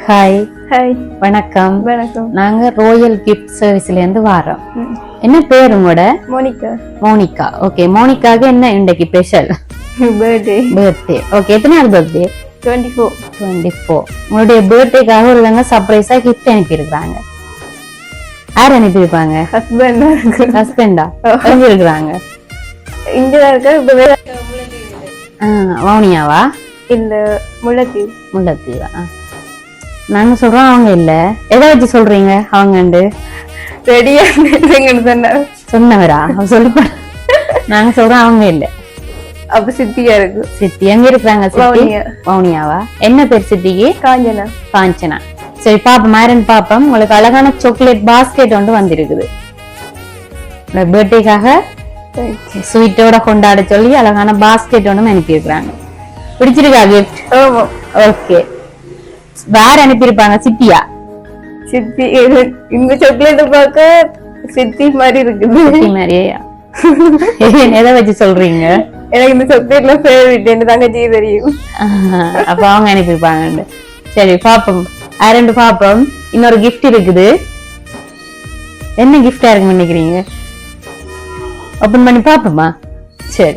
Hi. Hi. வணக்கம். வணக்கம். நாங்க ராயல் கிஃப்ட் சர்வீஸ்ல இருந்து வரோம். என்ன பேர் உங்களோட? மோனிகா. மோனிகா. ஓகே, மோனிகாக்கு என்ன இன்னைக்கு ஸ்பெஷல்? பர்த்டே. ஓகே, எத்தனாவது பர்த்டே? 24. உங்களுடைய பர்த்டேக்காக ஒருவங்க சர்ப்ரைஸா கிஃப்ட் அனுப்பி இருக்காங்க. யார் அனுப்பியிருப்பாங்க? ஹஸ்பண்டா? எங்க இருக்கிறாங்க? இங்க இருக்க. வவுனியாவா? இல்ல, முல்லைத்தீவா. நாங்க சொல்றோம் அவங்க இல்ல. எதை வச்சு சொல்றீங்க அவங்க? ரெடியா சொன்னவரா? சொல்லி நாங்க சொல்றோம் அவங்க இல்ல. அப்ப சித்தியா இருக்கு. சித்தி எங்க இருக்கிறாங்க? வவுனியாவா? என்ன பேர் சித்திக்கு? காஞ்சனா. சரி, பாப்போம் யாருன்னு பாப்போம். உங்களுக்கு அழகான சாக்லேட் பாஸ்கெட் ஒன்று வந்திருக்குது. பர்த்டேக்காக ஸ்வீட்டோட கொண்டாட சொல்லி அழகான பாஸ்கெட் ஒன்று அனுப்பி இருக்கிறாங்க. பிடிச்சிருக்கா கிஃப்ட்? ஓகே. வேற அனுப்பியிருப்பாங்க. சித்தியா? சித்தி. இந்த சாக்லேட் பார்க்க சித்தி மாதிரி இருக்குது. சித்தி மாதிரியா? எதை வச்சு சொல்றீங்க? எனக்கு இந்த சாக்லேட்ல ஃபேவரட். என்ன தங்கச்சி தெரியும். அப்ப அவங்க அனுப்பியிருப்பாங்க. சரி, பாப்போம் யாருன்னு பாப்போம். இன்னொரு கிஃப்ட் இருக்குது. என்ன கிஃப்டா இருக்குன்னு நினைக்கிறீங்க? ஓபன் பண்ணி பாப்போமா? சரி.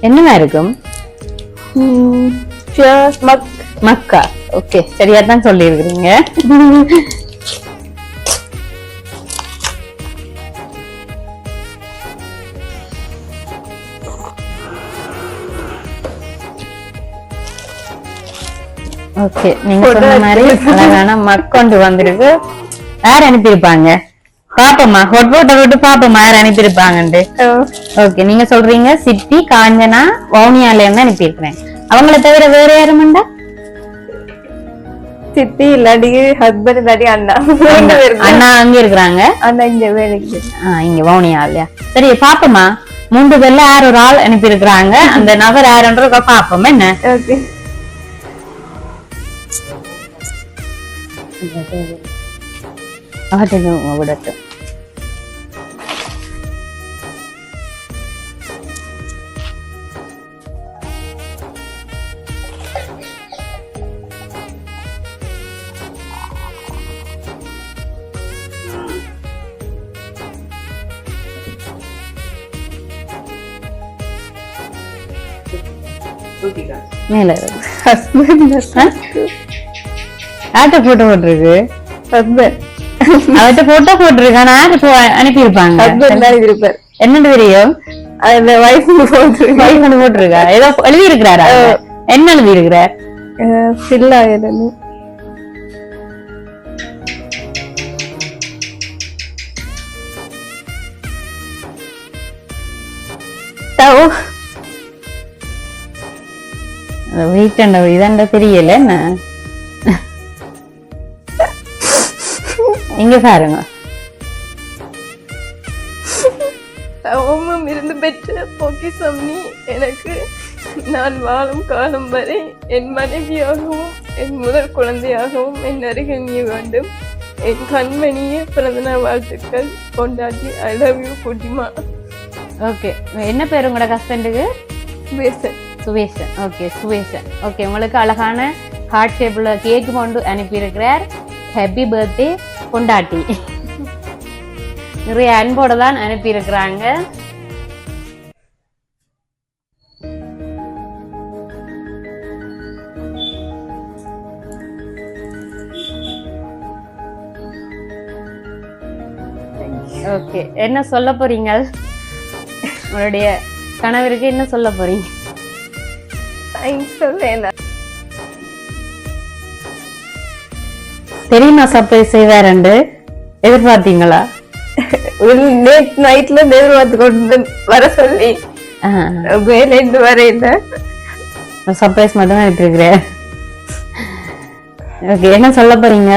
என்னவா இருக்கும்? மக்கா. ஓகே, சரியா தான் சொல்லி இருக்கிறீங்க. ஓகே, நீங்க சொன்ன மாதிரி அழகான மக்கொண்டு வந்திருக்கு. யார் அனுப்பியிருப்பாங்க? பாப்போமா, போட்டோ விட்டு பாப்போமா யார் அனுப்பியிருப்பாங்கன்ட்டு. ஓகே, நீங்க சொல்றீங்க சித்தி காஞ்சனா வவுனியால இருந்து அனுப்பியிருக்கிறேன். அவங்கள தவிர வேற யாருமாண்டா? சித்தி இல்லாடி ஹஸ்பண்ட் இல்லாடி அண்ணா. அண்ணா அங்க இருக்கிறாங்க. அண்ணா இங்க வேலைக்கு. இங்க வவுனியா இல்லையா? சரி, பாப்போமா 3 பேர்ல யார் ஒரு ஆள் அனுப்பி இருக்கிறாங்க. அந்த நபர் யாருன்ற பாப்போம். என்ன? ஓகே. விடட்டும். மேல யார்கிட்ட போட்டோ போட்டிருக்கு? அவர்கிட்ட போட்டோ போட்டிருக்கான். அனுப்பி இருப்பாங்க. என்னன்னு தெரியும்? போட்டிருக்கா? ஏதோ எழுதி இருக்கிறாரா? என்ன எழுதி இருக்கிறார்? வீக்கெண்ட் இதாண்ட தெரியல. என்ன இங்க பாருங்க. தவமும் இருந்து பெற்ற பொக்கிஷம் நீ. எனக்கு நான் வாழும் காலம் வரை என் மனைவியாகவும் என் முதல் குழந்தையாகவும் என் அருகில் நீ வேண்டும். என் கண்மணியே பிறந்தநாள் வாழ்த்துக்கள் கொண்டாடி. ஐ லவ் யூ குட்டிமா. ஓகே, என்ன பேரு உங்களோட ஹஸ்பண்டுக்கு? சுவேசன். ஓகே, சுவேசன். ஓகே, உங்களுக்கு அழகான ஹார்ட் ஷேப்ல கேக் கொண்டு அனுப்பி இருக்கிறார். ஹாப்பி பர்த்டே கொண்டாட்டி. நிறைய அன்போட தான் அனுப்பி இருக்கிறாங்க. ஓகே, என்ன சொல்ல போறீங்க? உங்களுடைய கணவருக்கு என்ன சொல்ல போறீங்க? தெரியுமா சர்ப்ரைஸ் செய்வாரு? எதிர்பார்த்தீங்களா? நைட்ல எதிர்பார்த்து கொண்டு வர சொல்லி வேலைந்து வரையில சர்ப்ரைஸ் மட்டும் தான் இருக்கிறேன். ஓகே, என்ன சொல்ல போறீங்க?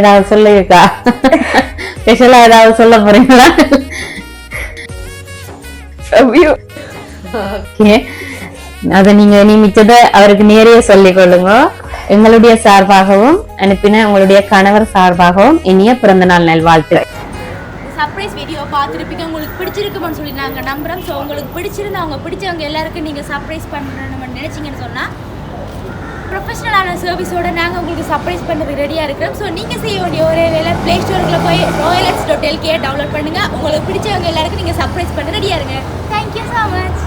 ஏதாவது சொல்லிருக்கா? ஸ்பெஷலா ஏதாவது சொல்ல போறீங்களா? ஓகே, அத நீங்க மிச்சத அவருக்கு நேரே சொல்லிக் கொள்ளுங்க. எங்களுடைய சார்பாகவும் அனுப்பின உங்களுடைய கணவர் சார்பாகவும் இனிய பிறந்தநாள் நல்வாழ்த்து. சர்ப்ரைஸ் வீடியோ பார்த்துருப்பீங்க, உங்களுக்கு பிடிச்சிருக்குமான்னு சொல்லி நாங்கள் நம்புகிறோம். ஸோ உங்களுக்கு பிடிச்சிருந்து அவங்க பிடிச்சவங்க எல்லாருக்கும் நீங்கள் சர்ப்ரைஸ் பண்ணணும்னு நினச்சிங்கன்னு சொன்னால் ப்ரொஃபஷனலான சர்வீஸோடு நாங்கள் உங்களுக்கு சர்ப்ரைஸ் பண்ணுறதுக்கு ரெடியாக இருக்கிறோம். ஸோ நீங்கள் செய்ய வேண்டிய ஒரே வேலை ப்ளே ஸ்டோருக்குள்ள போய் royalx.lk டவுன்லோட் பண்ணுங்கள். உங்களுக்கு பிடிச்சவங்க எல்லாருக்கும் நீங்கள் சர்ப்ரைஸ் பண்ண ரெடியாக இருங்க. Thank you so much.